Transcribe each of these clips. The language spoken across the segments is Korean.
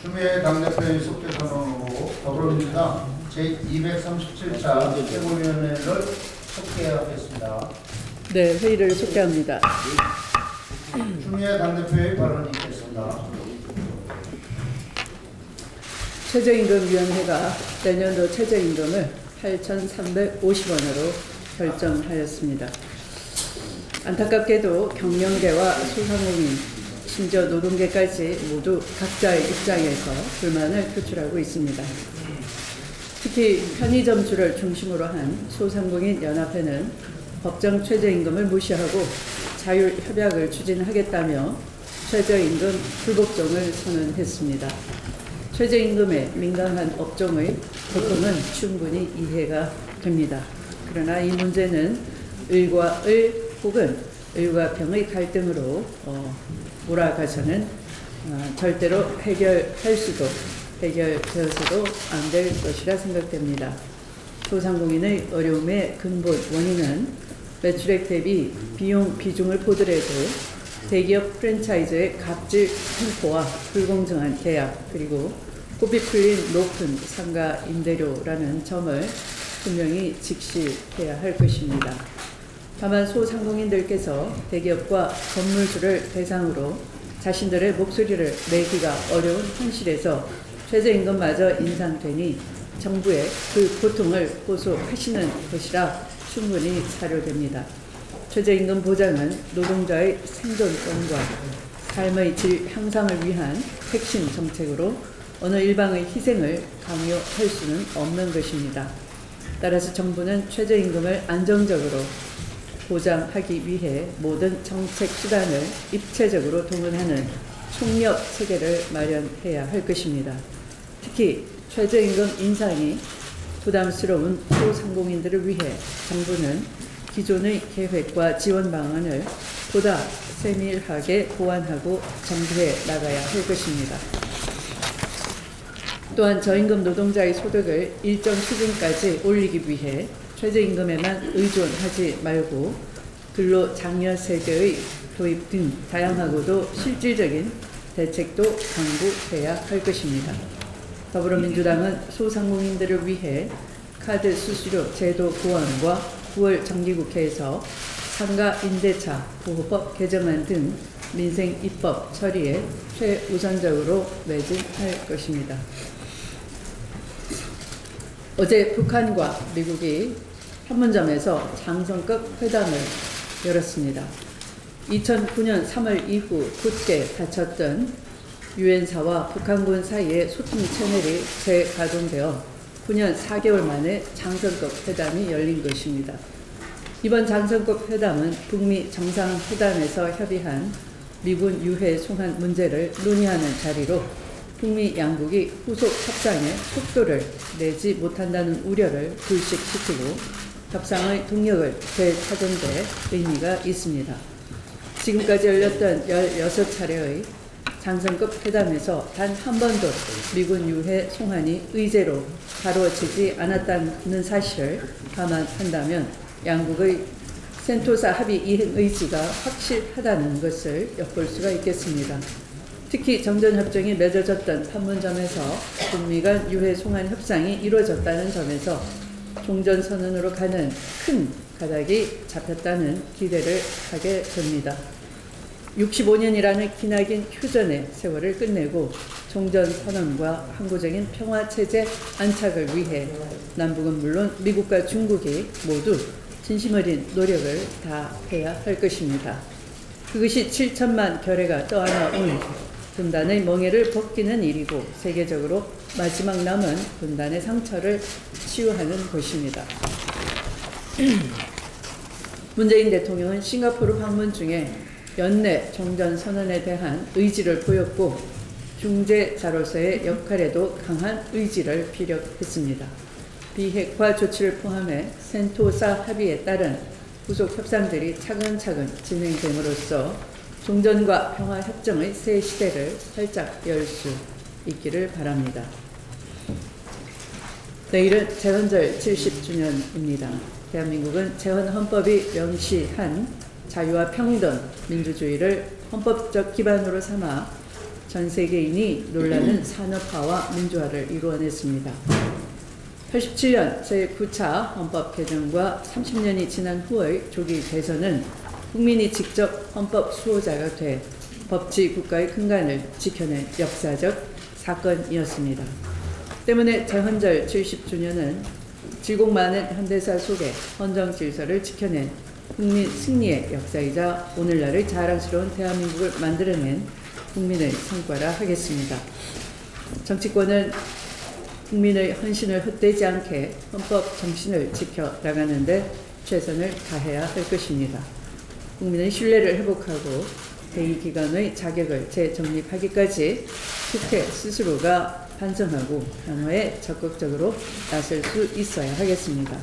추미애 당대표의 속죄 선언으로 더불어민주당 제237차 최고위원회를 속개하겠습니다. 네, 회의를 속개합니다. 추미애 당대표의 발언이 있겠습니다. 최저임금위원회가 내년도 최저임금을 8,350원으로 결정하였습니다. 안타깝게도 경영계와 소상공인, 심지어 노동계까지 모두 각자의 입장에서 불만을 표출하고 있습니다. 특히 편의점주를 중심으로 한 소상공인 연합회는 법정 최저임금을 무시하고 자율협약을 추진하겠다며 최저임금 불복종을 선언했습니다. 최저임금에 민감한 업종의 고통은 충분히 이해가 됩니다. 그러나 이 문제는 을과 을 혹은 을과 병의 갈등으로 몰아가서는 절대로 해결되어서도 안 될 것이라 생각됩니다. 소상공인의 어려움의 근본 원인은 매출액 대비 비용 비중을 보더라도 대기업 프랜차이즈의 갑질 횡포와 불공정한 계약, 그리고 고삐 풀린 높은 상가 임대료라는 점을 분명히 직시해야 할 것입니다. 다만 소상공인들께서 대기업과 건물주를 대상으로 자신들의 목소리를 내기가 어려운 현실에서 최저임금마저 인상되니 정부에 그 고통을 호소하시는 것이라 충분히 사료됩니다. 최저임금 보장은 노동자의 생존권과 삶의 질 향상을 위한 핵심 정책으로 어느 일방의 희생을 강요할 수는 없는 것입니다. 따라서 정부는 최저임금을 안정적으로 보장하기 위해 모든 정책 수단을 입체적으로 동원하는 총력 체계를 마련해야 할 것입니다. 특히 최저임금 인상이 부담스러운 소상공인들을 위해 정부는 기존의 계획과 지원 방안을 보다 세밀하게 보완하고 정비해 나가야 할 것입니다. 또한 저임금 노동자의 소득을 일정 수준까지 올리기 위해 최저임금에만 의존하지 말고 근로장려세제의 도입 등 다양하고도 실질적인 대책도 강구해야 할 것입니다. 더불어민주당은 소상공인들을 위해 카드 수수료 제도 보완과 9월 정기국회에서 상가 임대차 보호법 개정안 등 민생 입법 처리에 최우선적으로 매진할 것입니다. 어제 북한과 미국이 판문점에서 장성급 회담을 열었습니다. 2009년 3월 이후 굳게 닫혔던 유엔사와 북한군 사이의 소통 채널이 재가동되어 9년 4개월 만에 장성급 회담이 열린 것입니다. 이번 장성급 회담은 북미 정상회담에서 협의한 미군 유해 송환 문제를 논의하는 자리로 북미 양국이 후속 협상에 속도를 내지 못한다는 우려를 불식시키고 협상의 동력을 되찾은 데 의미가 있습니다. 지금까지 열렸던 16차례의 장성급 회담에서 단 한 번도 미군 유해 송환이 의제로 다뤄지지 않았다는 사실을 감안한다면 양국의 센토사 합의 이행 의지가 확실하다는 것을 엿볼 수가 있겠습니다. 특히 정전협정이 맺어졌던 판문점에서 북미 간 유해 송환 협상이 이루어졌다는 점에서 종전선언으로 가는 큰 가닥이 잡혔다는 기대를 하게 됩니다. 65년이라는 기나긴 휴전의 세월을 끝내고 종전선언과 항구적인 평화체제 안착을 위해 남북은 물론 미국과 중국이 모두 진심 어린 노력을 다해야 할 것입니다. 그것이 7천만 결의가 떠안아온 분단의 멍에를 벗기는 일이고 세계적으로 마지막 남은 분단의 상처를 치유하는 것입니다. 문재인 대통령은 싱가포르 방문 중에 연내 종전선언에 대한 의지를 보였고 중재자로서의 역할에도 강한 의지를 피력했습니다. 비핵화 조치를 포함해 센토사 합의에 따른 후속 협상들이 차근차근 진행됨으로써 종전과 평화협정의 새 시대를 활짝 열 수 있기를 바랍니다. 내일은 재헌절 70주년입니다. 대한민국은 재헌헌법이 명시한 자유와 평등, 민주주의를 헌법적 기반으로 삼아 전 세계인이 놀라는 산업화와 민주화를 이루어냈습니다. 87년 제9차 헌법 개정과 30년이 지난 후의 조기 개선은 국민이 직접 헌법 수호자가 돼 법치 국가의 근간을 지켜낸 역사적 사건이었습니다. 때문에 재헌절 70주년은 질곡 많은 현대사 속에 헌정 질서를 지켜낸 국민 승리의 역사이자 오늘날의 자랑스러운 대한민국을 만들어낸 국민의 성과라 하겠습니다. 정치권은 국민의 헌신을 헛되지 않게 헌법 정신을 지켜나가는데 최선을 다해야 할 것입니다. 국민의 신뢰를 회복하고 대의기관의 자격을 재정립하기까지 국회 스스로가 반성하고 변화에 적극적으로 나설 수 있어야 하겠습니다.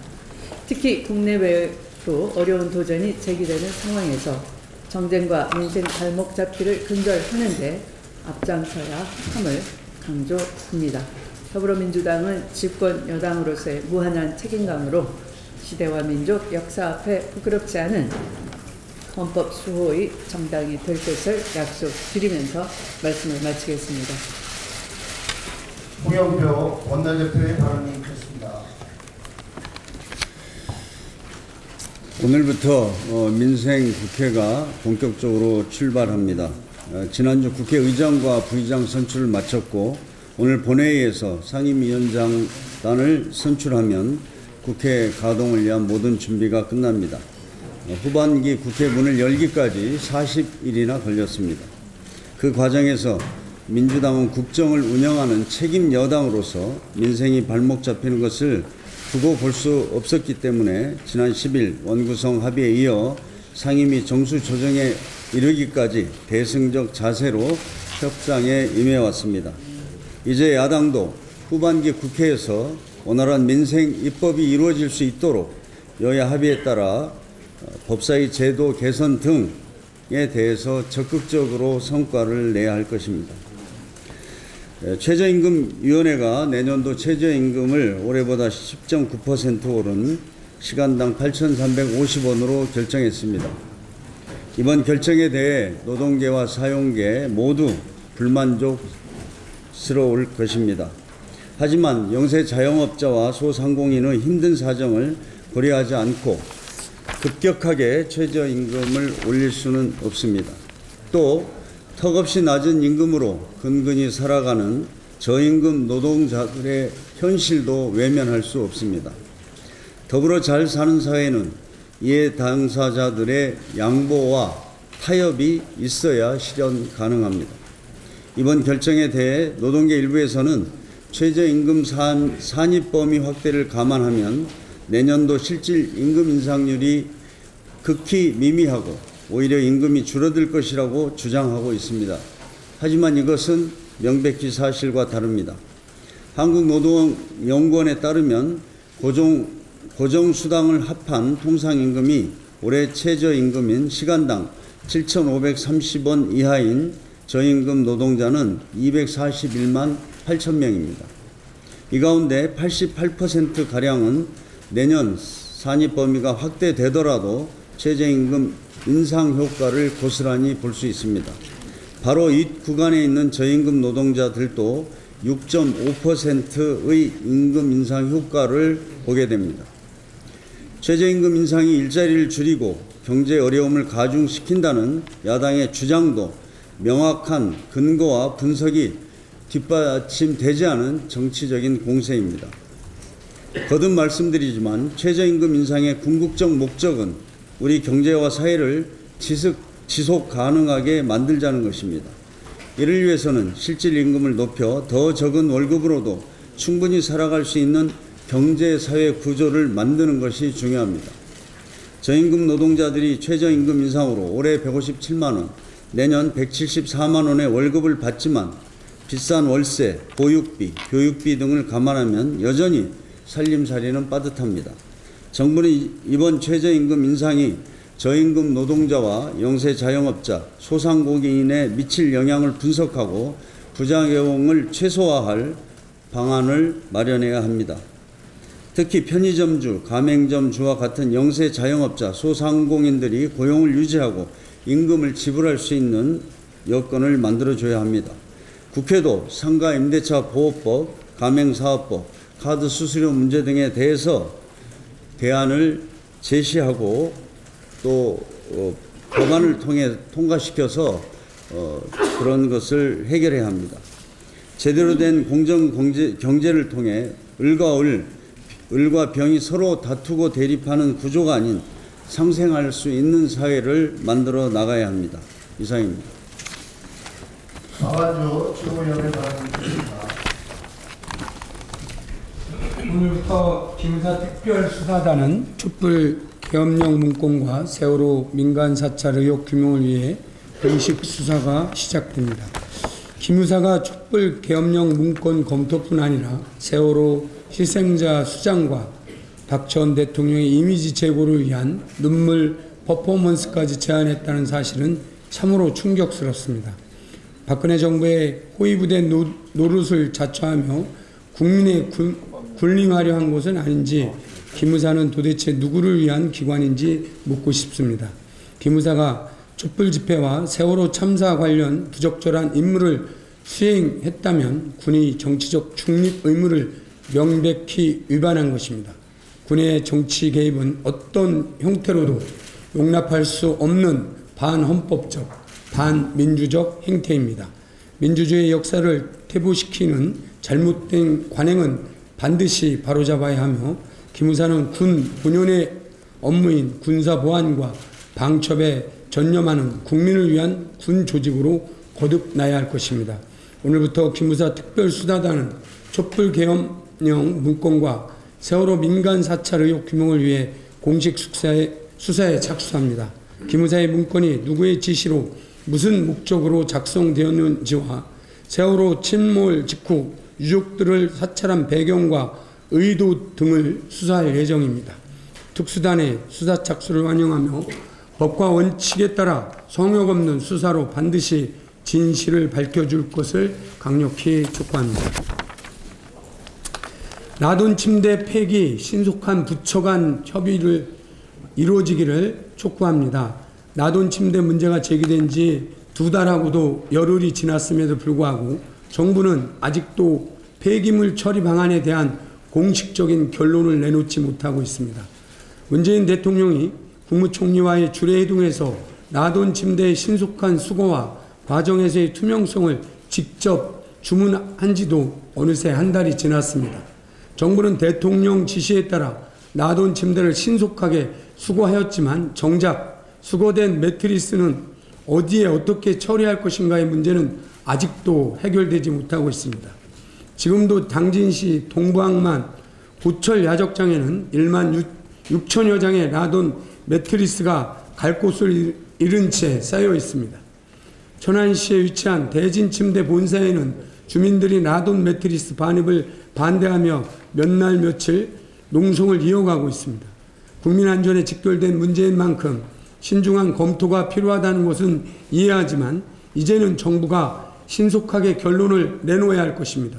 특히 국내외로 어려운 도전이 제기되는 상황에서 정쟁과 민생 발목 잡기를 근절하는 데 앞장서야 함을 강조합니다. 더불어민주당은 집권 여당으로서의 무한한 책임감으로 시대와 민족 역사 앞에 부끄럽지 않은 헌법 수호의 정당이 될 것을 약속드리면서 말씀을 마치겠습니다. 홍영표 원내대표의 발언이 있겠습니다. 오늘부터 민생 국회가 본격적으로 출발합니다. 지난주 국회의장과 부의장 선출을 마쳤고 오늘 본회의에서 상임위원장단을 선출하면 국회 가동을 위한 모든 준비가 끝납니다. 후반기 국회 문을 열기까지 40일이나 걸렸습니다. 그 과정에서 민주당은 국정을 운영하는 책임 여당으로서 민생이 발목 잡히는 것을 두고 볼 수 없었기 때문에 지난 10일 원구성 합의에 이어 상임위 정수 조정에 이르기까지 대승적 자세로 협상에 임해왔습니다. 이제 야당도 후반기 국회에서 원활한 민생 입법이 이루어질 수 있도록 여야 합의에 따라 법사위 제도 개선 등에 대해서 적극적으로 성과를 내야 할 것입니다. 최저임금위원회가 내년도 최저임금을 올해보다 10.9% 오른 시간당 8,350원으로 결정했습니다. 이번 결정에 대해 노동계와 사용계 모두 불만족스러울 것입니다. 하지만 영세 자영업자와 소상공인의 힘든 사정을 고려하지 않고 급격하게 최저임금을 올릴 수는 없습니다. 또 턱없이 낮은 임금으로 근근히 살아가는 저임금 노동자들의 현실도 외면할 수 없습니다. 더불어 잘 사는 사회는 이해 당사자들의 양보와 타협이 있어야 실현 가능합니다. 이번 결정에 대해 노동계 일부에서는 최저임금 산입 범위 확대를 감안하면 내년도 실질 임금 인상률이 극히 미미하고 오히려 임금이 줄어들 것이라고 주장하고 있습니다. 하지만 이것은 명백히 사실과 다릅니다. 한국노동연구원에 따르면 고정수당을 합한 통상임금이 올해 최저임금인 시간당 7,530원 이하인 저임금 노동자는 241만 8천 명입니다. 이 가운데 88%가량은 내년 산입 범위가 확대되더라도 최저임금 인상 효과를 고스란히 볼 수 있습니다. 바로 이 구간에 있는 저임금 노동자들도 6.5%의 임금 인상 효과를 보게 됩니다. 최저임금 인상이 일자리를 줄이고 경제 어려움을 가중시킨다는 야당의 주장도 명확한 근거와 분석이 뒷받침되지 않은 정치적인 공세입니다. 거듭 말씀드리지만 최저임금 인상의 궁극적 목적은 우리 경제와 사회를 지속 가능하게 만들자는 것입니다. 이를 위해서는 실질 임금을 높여 더 적은 월급으로도 충분히 살아갈 수 있는 경제 사회 구조를 만드는 것이 중요합니다. 저임금 노동자들이 최저임금 인상으로 올해 157만 원, 내년 174만 원의 월급을 받지만 비싼 월세, 보육비, 교육비 등을 감안하면 여전히 살림살이는 빠듯합니다. 정부는 이번 최저임금 인상이 저임금 노동자와 영세 자영업자, 소상공인에 미칠 영향을 분석하고 부작용을 최소화할 방안을 마련해야 합니다. 특히 편의점주, 가맹점주와 같은 영세 자영업자, 소상공인들이 고용을 유지하고 임금을 지불할 수 있는 여건을 만들어줘야 합니다. 국회도 상가 임대차 보호법, 가맹사업법, 카드 수수료 문제 등에 대해서 대안을 제시하고 또 법안을 통해 통과시켜서 그런 것을 해결해야 합니다. 제대로 된 공정 경제를 통해 을과 병이 서로 다투고 대립하는 구조가 아닌 상생할 수 있는 사회를 만들어 나가야 합니다. 이상입니다. 박완주 최고위원의 발언이 있습니다. 오늘부터 기무사 특별수사단은 촛불 계엄령 문건과 세월호 민간 사찰 의혹 규명을 위해 공식 수사가 시작됩니다. 기무사가 촛불 계엄령 문건 검토뿐 아니라 세월호 희생자 수장과 박 전 대통령의 이미지 제고를 위한 눈물 퍼포먼스까지 제안했다는 사실은 참으로 충격스럽습니다. 박근혜 정부의 호위부대 노릇을 자처하며 국민의 군림하려 한 것은 아닌지 기무사는 도대체 누구를 위한 기관인지 묻고 싶습니다. 기무사가 촛불 집회와 세월호 참사 관련 부적절한 임무를 수행했다면 군이 정치적 중립 의무를 명백히 위반한 것입니다. 군의 정치 개입은 어떤 형태로도 용납할 수 없는 반헌법적, 반민주적 행태입니다. 민주주의 역사를 퇴보시키는 잘못된 관행은 반드시 바로잡아야 하며 기무사는 군 본연의 업무인 군사보안과 방첩에 전념하는 국민을 위한 군 조직으로 거듭나야 할 것입니다. 오늘부터 기무사 특별수사단은 촛불 계엄령 문건과 세월호 민간 사찰 의혹 규명을 위해 공식 수사에 착수합니다. 기무사의 문건이 누구의 지시로 무슨 목적으로 작성되었는지와 세월호 침몰 직후 유족들을 사찰한 배경과 의도 등을 수사할 예정입니다. 특수단의 수사 착수를 환영하며 법과 원칙에 따라 성역 없는 수사로 반드시 진실을 밝혀줄 것을 강력히 촉구합니다. 나돈 침대 폐기 신속한 부처 간 협의를 이루어지기를 촉구합니다. 나돈 침대 문제가 제기된 지 2달하고도 열흘이 지났음에도 불구하고 정부는 아직도 폐기물 처리 방안에 대한 공식적인 결론을 내놓지 못하고 있습니다. 문재인 대통령이 국무총리와의 주례회동에서 나돈 침대의 신속한 수거와 과정에서의 투명성을 직접 주문한 지도 어느새 한 달이 지났습니다. 정부는 대통령 지시에 따라 나돈 침대를 신속하게 수거하였지만 정작 수거된 매트리스는 어디에 어떻게 처리할 것인가의 문제는 아직도 해결되지 못하고 있습니다. 지금도 당진시 동부항만 고철 야적장에는 1만 6천여 장의 나돈 매트리스가 갈 곳을 잃은 채 쌓여 있습니다. 천안시에 위치한 대진침대 본사에는 주민들이 나돈 매트리스 반입을 반대하며 몇 날 며칠 농성을 이어가고 있습니다. 국민 안전에 직결된 문제인 만큼 신중한 검토가 필요하다는 것은 이해하지만 이제는 정부가 신속하게 결론을 내놓아야 할 것입니다.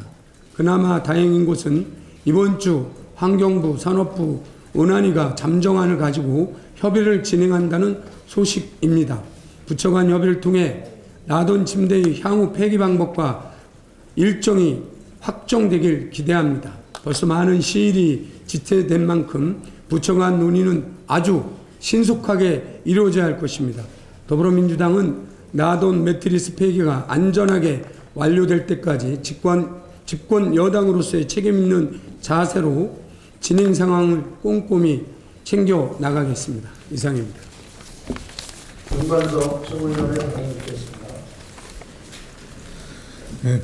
그나마 다행인 것은 이번 주 환경부, 산업부, 원안위가 잠정안을 가지고 협의를 진행한다는 소식입니다. 부처 간 협의를 통해 나돈 침대의 향후 폐기 방법과 일정이 확정되길 기대합니다. 벌써 많은 시일이 지체된 만큼 부처 간 논의는 아주 신속하게 이루어져야 할 것입니다. 더불어민주당은 나돈 매트리스 폐기가 안전하게 완료될 때까지 집권 여당으로서의 책임 있는 자세로 진행 상황을 꼼꼼히 챙겨 나가겠습니다. 이상입니다. 윤관석 최고위원의 발언이 있겠습니다. 네,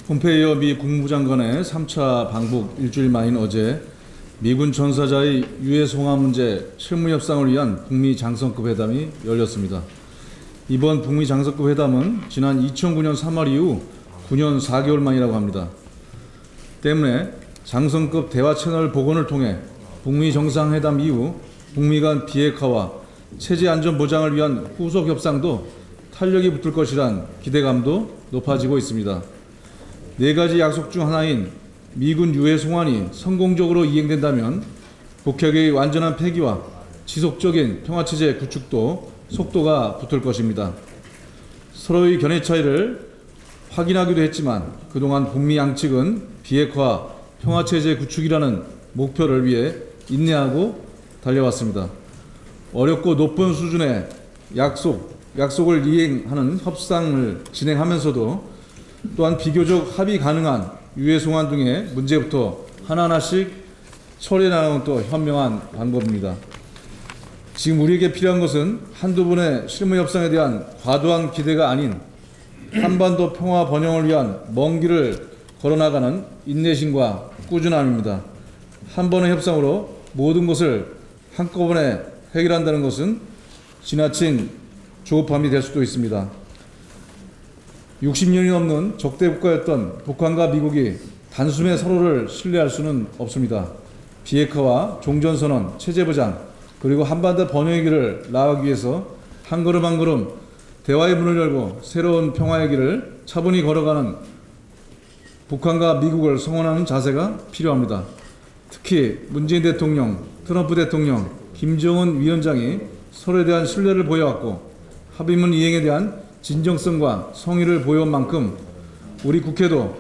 폼페이오 미 국무장관의 3차 방북 일주일 만인 어제 미군 전사자의 유해 송화 문제 실무 협상을 위한 북미 장성급 회담이 열렸습니다. 이번 북미 장성급 회담은 지난 2009년 3월 이후 9년 4개월 만이라고 합니다. 때문에 장성급 대화 채널 복원을 통해 북미 정상회담 이후 북미 간 비핵화와 체제 안전 보장을 위한 후속 협상도 탄력이 붙을 것이란 기대감도 높아지고 있습니다. 4가지 약속 중 하나인 미군 유해 송환이 성공적으로 이행된다면 북핵의 완전한 폐기와 지속적인 평화체제 구축도 속도가 붙을 것입니다. 서로의 견해 차이를 확인하기도 했지만 그동안 북미 양측은 비핵화 평화체제 구축이라는 목표를 위해 인내하고 달려왔습니다. 어렵고 높은 수준의 약속을 이행하는 협상을 진행하면서도 또한 비교적 합의 가능한 유해송환 등의 문제부터 하나하나씩 처리해 나가는 또 현명한 방법입니다. 지금 우리에게 필요한 것은 한두 번의 실무 협상에 대한 과도한 기대가 아닌 한반도 평화 번영을 위한 먼 길을 걸어나가는 인내심과 꾸준함입니다. 한 번의 협상으로 모든 것을 한꺼번에 해결한다는 것은 지나친 조급함이 될 수도 있습니다. 60년이 넘는 적대 국가였던 북한과 미국이 단숨에 서로를 신뢰할 수는 없습니다. 비핵화와 종전선언, 체제보장, 그리고 한반도 번영의 길을 나아가기 위해서 한 걸음 한 걸음 대화의 문을 열고 새로운 평화의 길을 차분히 걸어가는 북한과 미국을 성원하는 자세가 필요합니다. 특히 문재인 대통령, 트럼프 대통령, 김정은 위원장이 서로에 대한 신뢰를 보여왔고 합의문 이행에 대한 진정성과 성의를 보여온 만큼 우리 국회도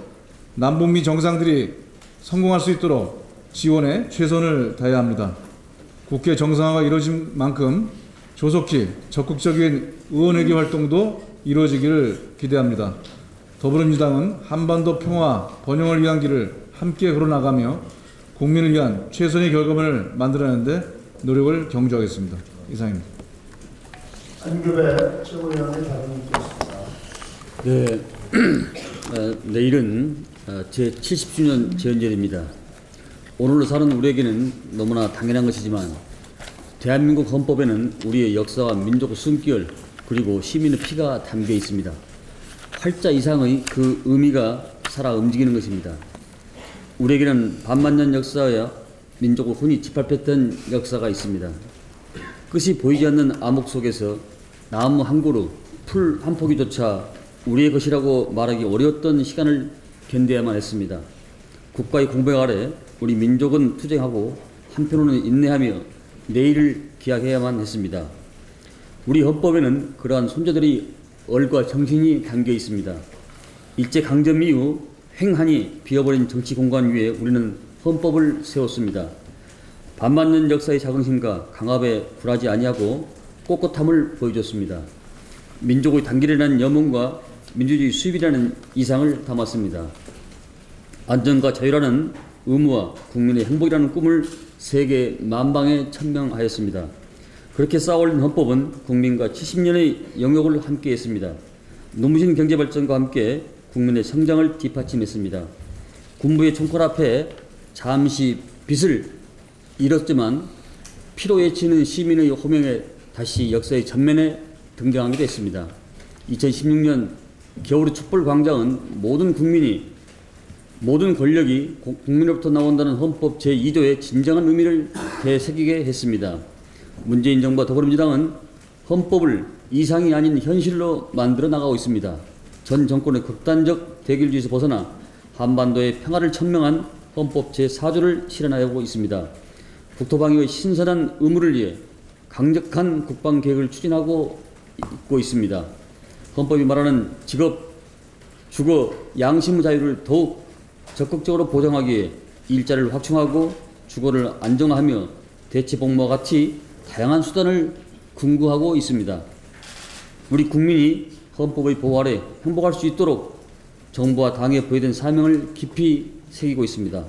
남북미 정상들이 성공할 수 있도록 지원에 최선을 다해야 합니다. 국회 정상화가 이루어진 만큼 조속히 적극적인 의원회기 활동도 이루어지기를 기대합니다. 더불어민주당은 한반도 평화 번영을 위한 길을 함께 걸어나가며 국민을 위한 최선의 결과물을 만들어내는 데 노력을 경주하겠습니다. 이상입니다. 안규배 최고위원의 발언이 있겠습니다. 네, 내일은 제70주년 재헌절입니다. 오늘로 사는 우리에게는 너무나 당연한 것이지만 대한민국 헌법에는 우리의 역사와 민족의 숨결 그리고 시민의 피가 담겨 있습니다. 활자 이상의 그 의미가 살아 움직이는 것입니다. 우리에게는 반만년 역사와 민족을 흔히 짓밟혔던 역사가 있습니다. 끝이 보이지 않는 암흑 속에서 나무 한 그루, 풀 한 포기조차 우리의 것이라고 말하기 어려웠던 시간을 견뎌야만 했습니다. 국가의 공백 아래 우리 민족은 투쟁하고 한편으로는 인내하며 내일을 기약해야만 했습니다. 우리 헌법에는 그러한 손자들의 얼과 정신이 담겨 있습니다. 일제강점 이후 횡하니 비어버린 정치 공간 위에 우리는 헌법을 세웠습니다. 반만년 역사의 자긍심과 강압에 굴하지 아니하고 꼿꼿함을 보여줬습니다. 민족의 단결이라는 염원과 민주주의 수입이라는 이상을 담았습니다. 안전과 자유라는 의무와 국민의 행복이라는 꿈을 세계 만방에 천명하였습니다. 그렇게 쌓아올린 헌법은 국민과 70년의 영역을 함께했습니다. 눈부신 경제발전과 함께 국민의 성장을 뒷받침했습니다. 군부의 총칼 앞에 잠시 빛을 잃었지만 피로 외치는 시민의 호명에 다시 역사의 전면에 등장하기도 했습니다. 2016년 겨울의 촛불광장은 모든 국민이 모든 권력이 국민으로부터 나온다는 헌법 제2조의 진정한 의미를 되새기게 했습니다. 문재인 정부와 더불어민주당은 헌법을 이상이 아닌 현실로 만들어 나가고 있습니다. 전 정권의 극단적 대결주의에서 벗어나 한반도의 평화를 천명한 헌법 제4조를 실현하고 있습니다. 국토방위의 신선한 의무를 위해 강력한 국방계획을 추진하고 있고 있습니다. 헌법이 말하는 직업, 주거, 양심의 자유를 더욱 적극적으로 보장하기 위해 일자리를 확충하고 주거를 안정화하며 대체복무와 같이 다양한 수단을 궁구하고 있습니다. 우리 국민이 헌법의 보호 아래 행복할 수 있도록 정부와 당에 부여된 사명을 깊이 새기고 있습니다.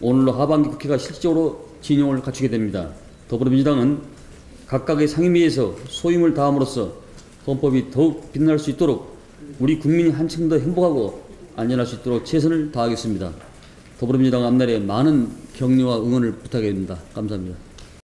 오늘로 하반기 국회가 실질적으로 진용을 갖추게 됩니다. 더불어민주당은 각각의 상임위에서 소임을 다함으로써 헌법이 더욱 빛날 수 있도록 우리 국민이 한층 더 행복하고 안전할 수 있도록 최선을 다하겠습니다. 더불어민주당 앞날에 많은 격려와 응원을 부탁드립니다. 감사합니다.